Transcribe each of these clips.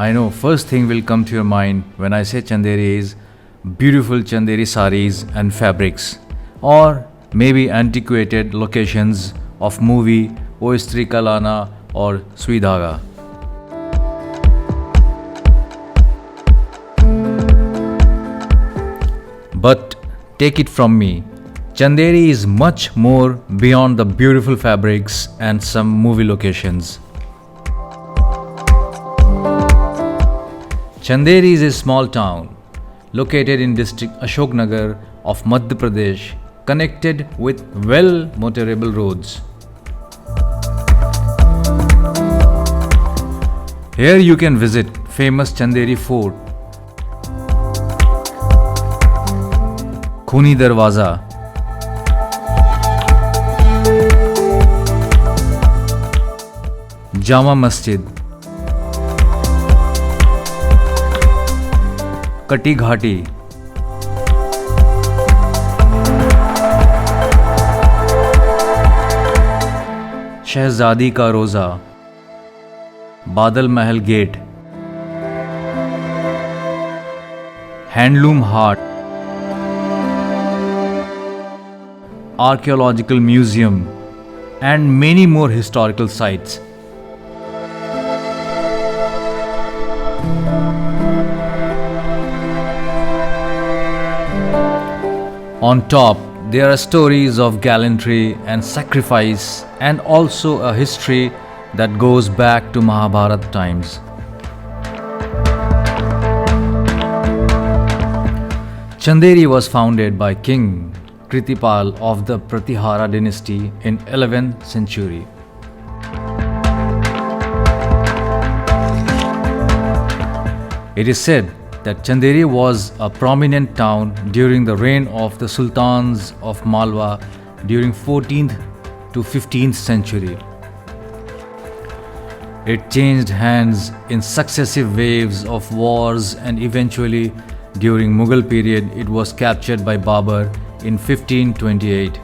I know first thing will come to your mind when I say Chanderi is beautiful Chanderi saris and fabrics, or maybe antiquated locations of movie O Stri Kalana or Suidhaga. But take it from me, Chanderi is much more beyond the beautiful fabrics and some movie locations. Chanderi is a small town located in district Ashoknagar of Madhya Pradesh, connected with well motorable roads. Here you can visit famous Chanderi Fort, Khuni Darwaza, Jama Masjid, Kati Ghati, Shehzadi Ka Roza, Badal Mahal Gate, Handloom Hut, Archaeological Museum, and many more historical sites. On top, there are stories of gallantry and sacrifice, and also a history that goes back to Mahabharata times. Chanderi was founded by King Kritipal of the Pratihara dynasty in 11th century. It is said that Chanderi was a prominent town during the reign of the Sultans of Malwa during 14th to 15th century. It changed hands in successive waves of wars, and eventually during Mughal period it was captured by Babur in 1528.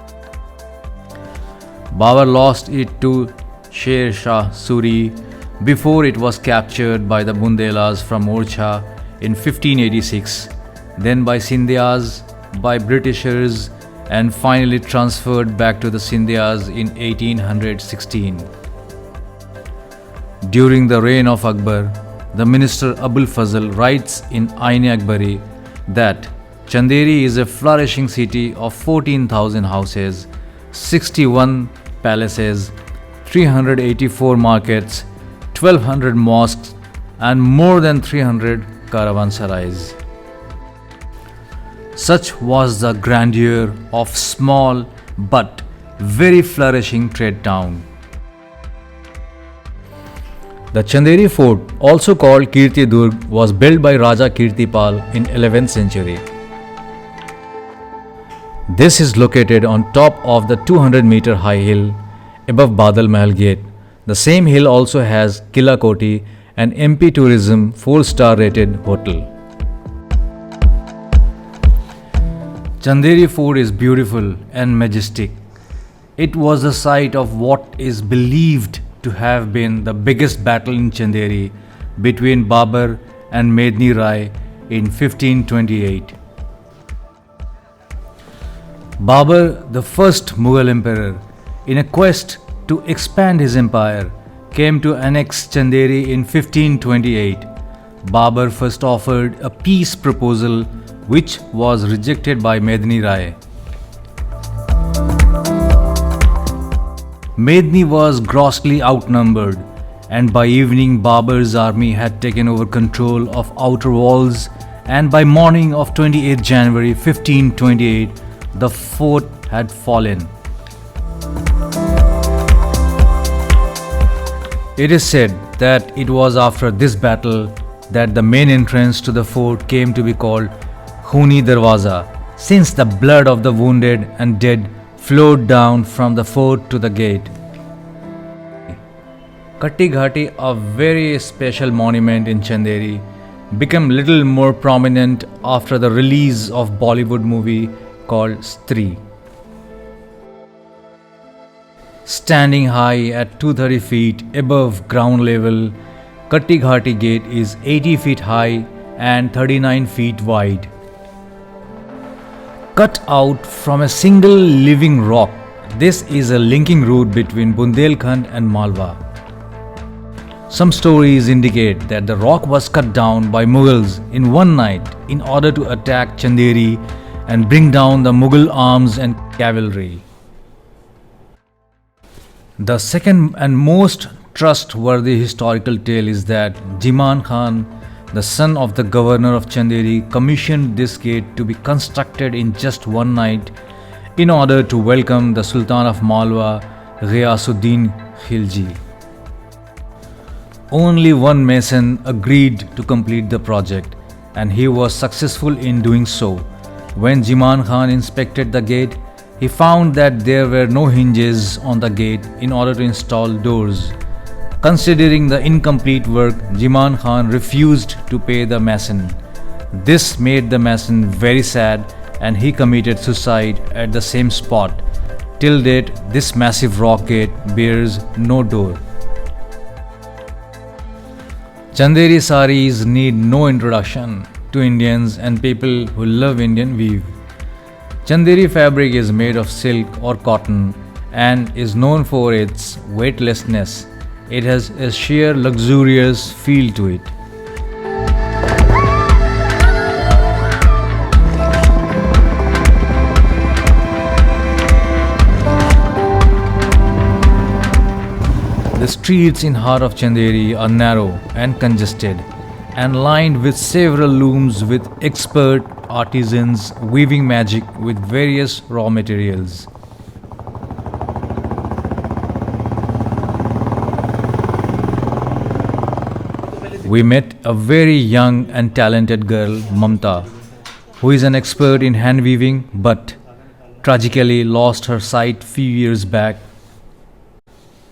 Babur lost it to Sher Shah Suri before it was captured by the Bundelas from Orchha in 1586, then by Scindias, by Britishers, and finally transferred back to the Scindias in 1816. During the reign of Akbar, the minister Abul Fazl writes in Ain-e-Akbari that Chanderi is a flourishing city of 14,000 houses, 61 palaces, 384 markets, 1200 mosques, and more than 300 caravansarais. Such was the grandeur of small but very flourishing trade town. The Chanderi fort, also called Kirti Durg, was built by Raja Kirtipal in 11th century. This is located on top of the 200-meter high hill above Badal Mahal Gate. The same hill also has Kila Koti, an MP Tourism 4-star rated hotel. Chanderi fort is beautiful and majestic. It was the site of what is believed to have been the biggest battle in Chanderi between Babur and Medni Rai in 1528. Babur, the first Mughal emperor, in a quest to expand his empire, came to annex Chanderi in 1528. Babur first offered a peace proposal which was rejected by Medni Rai. Medni was grossly outnumbered, and by evening Babur's army had taken over control of outer walls, and by morning of 28 January 1528, the fort had fallen. It is said that it was after this battle that the main entrance to the fort came to be called Khuni Darwaza, since the blood of the wounded and dead flowed down from the fort to the gate. Kati Ghati, a very special monument in Chanderi, became little more prominent after the release of Bollywood movie called Stree. Standing high at 230 feet above ground level, Katti Ghati gate is 80 feet high and 39 feet wide. Cut out from a single living rock, this is a linking route between Bundelkhand and Malwa. Some stories indicate that the rock was cut down by Mughals in one night in order to attack Chanderi and bring down the Mughal arms and cavalry. The second and most trustworthy historical tale is that Jiman Khan, the son of the governor of Chanderi, commissioned this gate to be constructed in just one night in order to welcome the Sultan of Malwa, Ghiyasuddin Khilji. Only one mason agreed to complete the project, and he was successful in doing so. When Jiman Khan inspected the gate, he found that there were no hinges on the gate in order to install doors. Considering the incomplete work, Jiman Khan refused to pay the mason. This made the mason very sad and he committed suicide at the same spot. Till date, this massive rock gate bears no door. Chanderi saris need no introduction to Indians and people who love Indian weave. Chanderi fabric is made of silk or cotton and is known for its weightlessness. It has a sheer luxurious feel to it. The streets in heart of Chanderi are narrow and congested and lined with several looms with expert artisans weaving magic with various raw materials. We met a very young and talented girl, Mamta, who is an expert in hand weaving but tragically lost her sight few years back.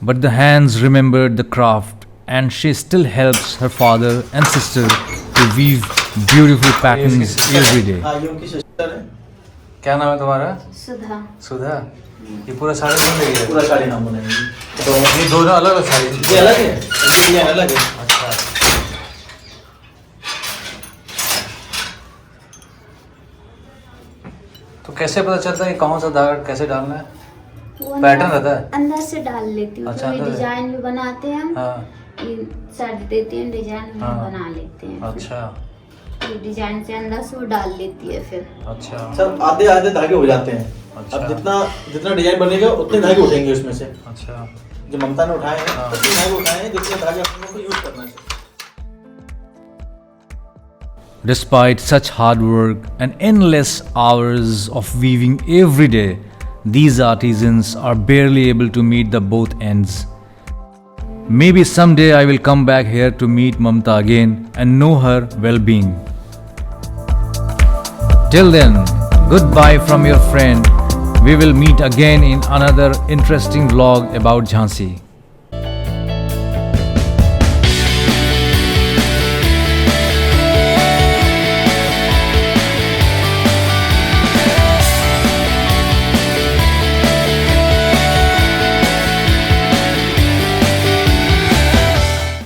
But the hands remembered the craft and she still helps her father and sister to weave beautiful patterns every day. क्या नाम है तुम्हारा? सुधा। सुधा। ये पूरा साड़ी कौन लेगी है? पूरा साड़ी हम बनाएंगे। तो ये दोनों अलग अलग साड़ी? ये अलग है, ये अलग है। अच्छा। तो कैसे पता चलता है कि कौन सा धागा कैसे डालना है? वो पैटर्न रहता है? अंदर से डाल लेती हूँ। अच्छा, तो ये अंदर से? डिजाइन भी बनाते हैं हम। हाँ। ये सर्च देते हैं, डिजाइन भी हाँ। बना लेते हैं। अच्छा। ये डिजाइन से अंदर से वो डाल लेती है फिर। अच्छा। सर आधे आधे धागे हो जाते हैं। अच्छा। अब जितना जितना डिजाइन बनेगा उतने धागे उठेंगे उसमें से। अच्छा। जो ममता ने उठाए हैं हाँ। उतने धागे उठाए हैं जितने धागे अपन को यूज करना चाहिए। Despite such hard work and endless hours of weaving every day, these artisans are barely able to meet the both ends. Maybe someday I will come back here to meet Mamta again and know her well-being. Till then, goodbye from your friend. We will meet again in another interesting vlog about Jhansi.